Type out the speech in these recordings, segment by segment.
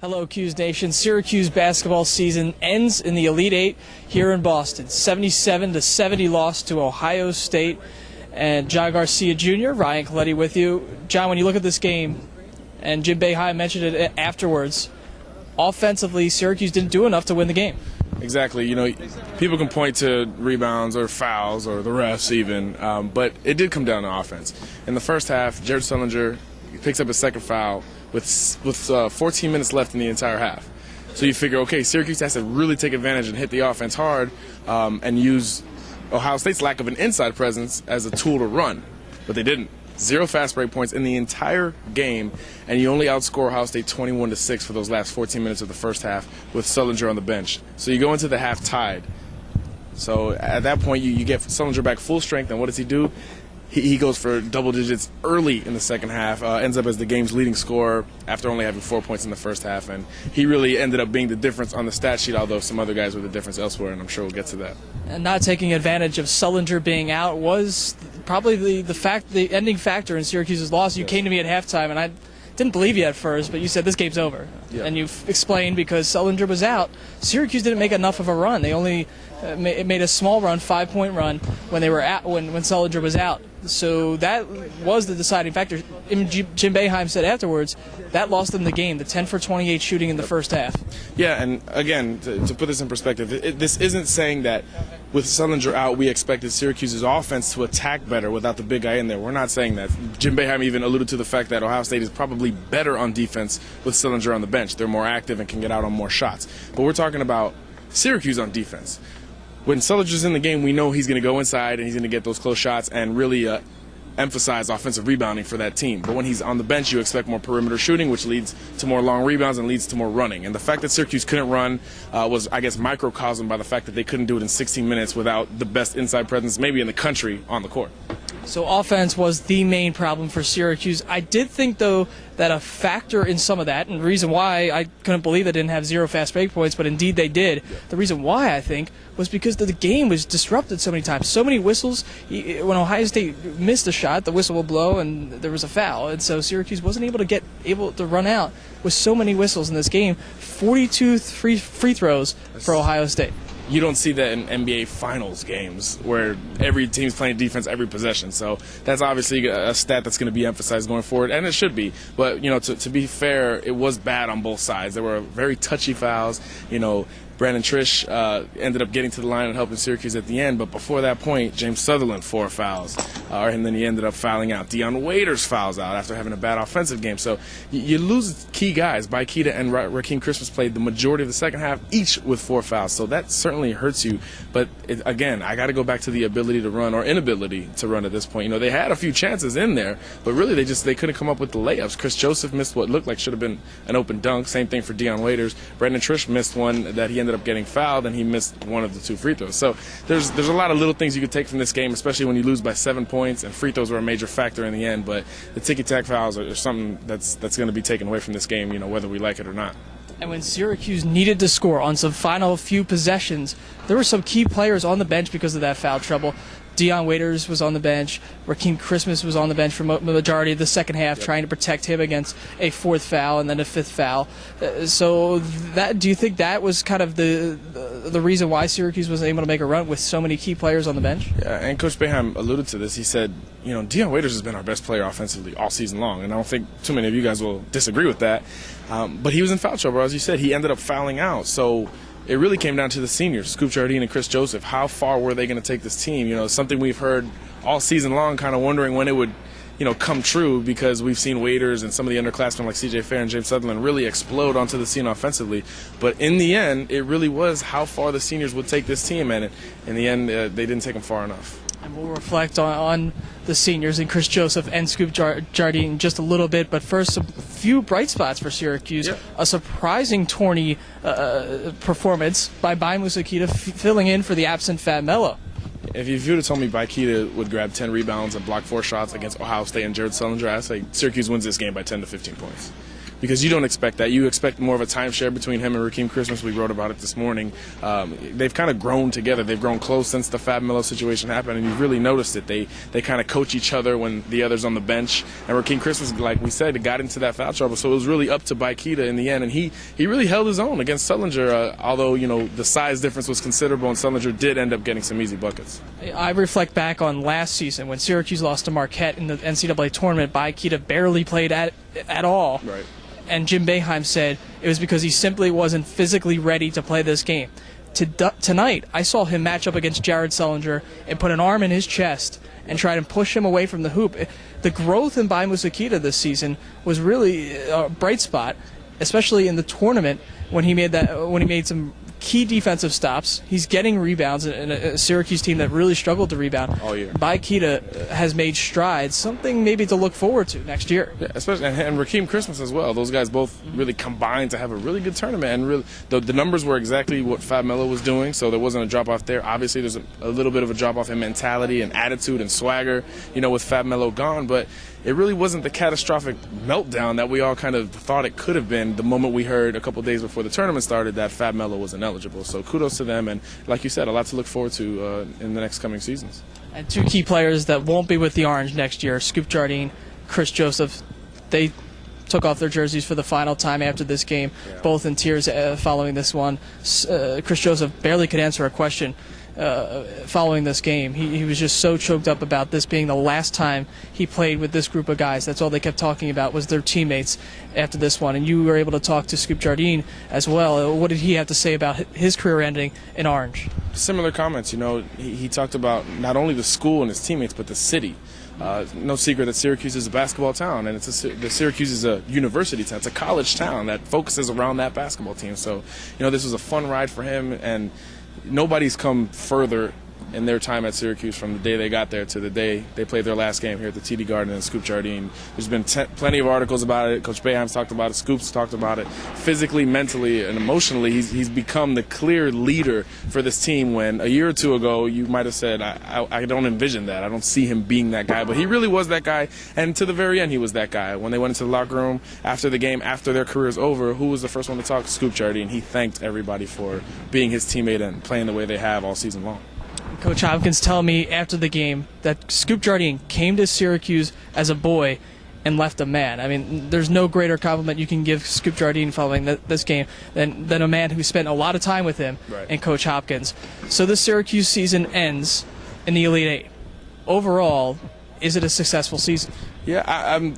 Hello, Cuse Nation. Syracuse basketball season ends in the Elite Eight here in Boston. 77-70 loss to Ohio State. And John Garcia Jr., Ryan Koletty with you. John, when you look at this game, and Jim Boeheim mentioned it afterwards, offensively, Syracuse didn't do enough to win the game. Exactly. You know, people can point to rebounds or fouls or the refs even, but it did come down to offense. In the first half, Jared Sullinger picks up his second foul with 14 minutes left in the entire half. So you figure, okay, Syracuse has to really take advantage and hit the offense hard and use Ohio State's lack of an inside presence as a tool to run. But they didn't. 0 fast break points in the entire game, and you only outscore Ohio State 21-6 for those last 14 minutes of the first half with Sullinger on the bench. So you go into the half tied. So at that point, you get Sullinger back full strength, and what does he do? He goes for double digits early in the second half, ends up as the game's leading scorer after only having 4 points in the first half, and he really ended up being the difference on the stat sheet, although some other guys were the difference elsewhere, and I'm sure we'll get to that. And not taking advantage of Sullinger being out was probably the ending factor in Syracuse's loss. You came to me at halftime, and I didn't believe you at first, but you said this game's over. Yeah. And you've explained because Sullinger was out, Syracuse didn't make enough of a run. They only made a small run, 5-point run, when they were when Sullinger was out. So that was the deciding factor. Jim Boeheim said afterwards that lost them the game, the 10 for 28 shooting in the first half. Yeah, and again, to put this in perspective, this isn't saying that with Sullinger out, we expected Syracuse's offense to attack better without the big guy in there. We're not saying that. Jim Boeheim even alluded to the fact that Ohio State is probably better on defense with Sullinger on the bench. They're more active and can get out on more shots. But we're talking about Syracuse on defense. When Sullinger's in the game, we know he's going to go inside and he's going to get those close shots and really emphasize offensive rebounding for that team. But when he's on the bench, you expect more perimeter shooting, which leads to more long rebounds and leads to more running. And the fact that Syracuse couldn't run was, I guess, microcosm by the fact that they couldn't do it in 16 minutes without the best inside presence maybe in the country on the court. So offense was the main problem for Syracuse. I did think, though, that a factor in some of that, and the reason why I couldn't believe they didn't have 0 fast break points, but indeed they did, the reason why, I think, was because the game was disrupted so many times. So many whistles. When Ohio State missed a shot, the whistle would blow and there was a foul. And so Syracuse wasn't able to run out with so many whistles in this game. 42 free throws for Ohio State. You don't see that in NBA Finals games where every team's playing defense every possession. So that's obviously a stat that's going to be emphasized going forward, and it should be. But, you know, to be fair, it was bad on both sides. There were very touchy fouls. You know, Brandon Trish ended up getting to the line and helping Syracuse at the end. But before that point, James Sutherland, 4 fouls. And then he ended up fouling out. Dion Waiters fouls out after having a bad offensive game. So you lose key guys. Baikita and Rakeem Christmas played the majority of the second half, each with 4 fouls. So that certainly hurts you. But, again, I got to go back to the ability to run or inability to run at this point. You know, they had a few chances in there, but really they couldn't come up with the layups. Chris Joseph missed what looked like should have been an open dunk. Same thing for Dion Waiters. Brandon Trish missed one that he ended up getting fouled, and he missed one of the 2 free throws. So there's a lot of little things you could take from this game, especially when you lose by 7 points, and free throws were a major factor in the end. But the ticky-tack fouls are something that's going to be taken away from this game, you know, whether we like it or not. And when Syracuse needed to score on some final few possessions, there were some key players on the bench because of that foul trouble. Dion Waiters was on the bench. Rakeem Christmas was on the bench for the majority of the second half, trying to protect him against a 4th foul and then a 5th foul. So do you think that was kind of the reason why Syracuse was able to make a run with so many key players on the bench? Yeah, and Coach Boeheim alluded to this. He said, you know, Dion Waiters has been our best player offensively all season long, and I don't think too many of you guys will disagree with that. But he was in foul trouble, as you said. He ended up fouling out. So it really came down to the seniors, Scoop Jardine and Chris Joseph. How far were they going to take this team? You know, something we've heard all season long, kind of wondering when it would, you know, come true, because we've seen Waiters and some of the underclassmen like C.J. Fair and James Sutherland really explode onto the scene offensively. But in the end, it really was how far the seniors would take this team, and in the end, they didn't take them far enough. And we'll reflect on the seniors and Chris Joseph and Scoop Jardine just a little bit. But first, a few bright spots for Syracuse. Yeah. A surprising tourney performance by Baikita filling in for the absent Fat Mello. If you would have told me Baikita would grab 10 rebounds and block 4 shots against Ohio State and Jared Sullinger, I'd say Syracuse wins this game by 10 to 15 points. because you don't expect that. You expect more of a timeshare between him and Rakeem Christmas. We wrote about it this morning. They've kind of grown together. They've grown close since the Fab Melo situation happened, and you've really noticed it. They kind of coach each other when the other's on the bench. And Rakeem Christmas, like we said, got into that foul trouble, so it was really up to Baikita in the end, and he really held his own against Sullinger, although the size difference was considerable, and Sullinger did end up getting some easy buckets. I reflect back on last season when Syracuse lost to Marquette in the NCAA tournament. Baikita barely played at all. Right. And Jim Boeheim said it was because he simply wasn't physically ready to play this game. Tonight, I saw him match up against Jared Sullinger and put an arm in his chest and try to push him away from the hoop. The growth in Bai Musakita this season was really a bright spot, especially in the tournament when he made some key defensive stops. He's getting rebounds in a Syracuse team that really struggled to rebound. All year. Baikita has made strides, something maybe to look forward to next year. Yeah, especially and Rakeem Christmas as well. Those guys both really combined to have a really good tournament, and really the numbers were exactly what Fab Melo was doing, so there wasn't a drop off there. Obviously, there's a little bit of a drop off in mentality and attitude and swagger, with Fab Melo gone, but it really wasn't the catastrophic meltdown that we all kind of thought it could have been the moment we heard a couple days before the tournament started that Fab Melo was ineligible. So kudos to them, and like you said, a lot to look forward to in the next coming seasons. And two key players that won't be with the Orange next year, Scoop Jardine, Chris Joseph. They took off their jerseys for the final time after this game, both in tears following this one. Chris Joseph barely could answer a question following this game. He was just so choked up about this being the last time he played with this group of guys. That's all they kept talking about was their teammates after this one. And you were able to talk to Scoop Jardine as well. What did he have to say about his career ending in Orange? Similar comments. He talked about not only the school and his teammates, but the city. No secret that Syracuse is a basketball town, and the Syracuse is a university town. It's a college town that focuses around that basketball team. So, this was a fun ride for him, and nobody's come further in their time at Syracuse from the day they got there to the day they played their last game here at the TD Garden and Scoop Jardine. There's been plenty of articles about it. Coach Boeheim's talked about it. Scoop's talked about it. Physically, mentally, and emotionally, he's become the clear leader for this team when a year or two ago you might have said, I don't envision that. I don't see him being that guy. But he really was that guy, and to the very end he was that guy. When they went into the locker room after the game, after their career's over, who was the first one to talk? Scoop Jardine. He thanked everybody for being his teammate and playing the way they have all season long. Coach Hopkins telling me after the game that Scoop Jardine came to Syracuse as a boy and left a man. I mean, there's no greater compliment you can give Scoop Jardine following this game than a man who spent a lot of time with him and Coach Hopkins. So this Syracuse season ends in the Elite Eight. Overall, is it a successful season? Yeah, I'm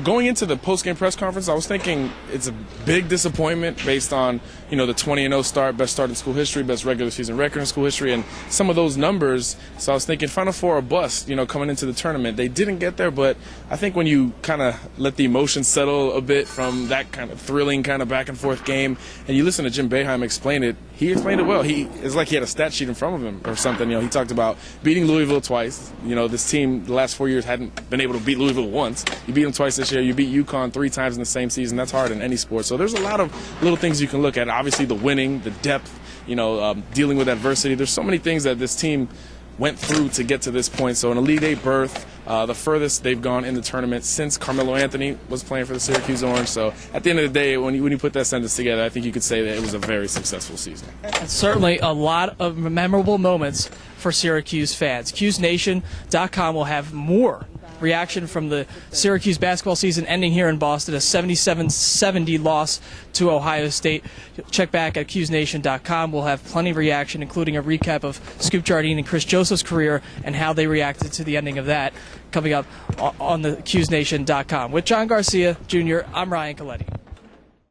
going into the post-game press conference, I was thinking it's a big disappointment based on, the 20-0 start, best start in school history, best regular season record in school history, and some of those numbers. So I was thinking Final Four or bust, coming into the tournament. They didn't get there, but I think when you kind of let the emotions settle a bit from that kind of thrilling kind of back-and-forth game, and you listen to Jim Boeheim explain it, he explained it well. It's like he had a stat sheet in front of him or something. He talked about beating Louisville twice. This team the last 4 years hadn't been able to beat Louisville once. You beat them twice this year. You beat UConn 3 times in the same season. That's hard in any sport. So there's a lot of little things you can look at. Obviously the winning, the depth, dealing with adversity. There's so many things that this team went through to get to this point. So an Elite Eight berth, the furthest they've gone in the tournament since Carmelo Anthony was playing for the Syracuse Orange. So at the end of the day, when you put that sentence together, I think you could say that it was a very successful season. And certainly a lot of memorable moments for Syracuse fans. CuseNation.com will have more reaction from the Syracuse basketball season ending here in Boston, a 77-70 loss to Ohio State. Check back at CuseNation.com. We'll have plenty of reaction, including a recap of Scoop Jardine and Chris Joseph's career and how they reacted to the ending of that, coming up on the CuseNation.com. With John Garcia Jr., I'm Ryan Koletty.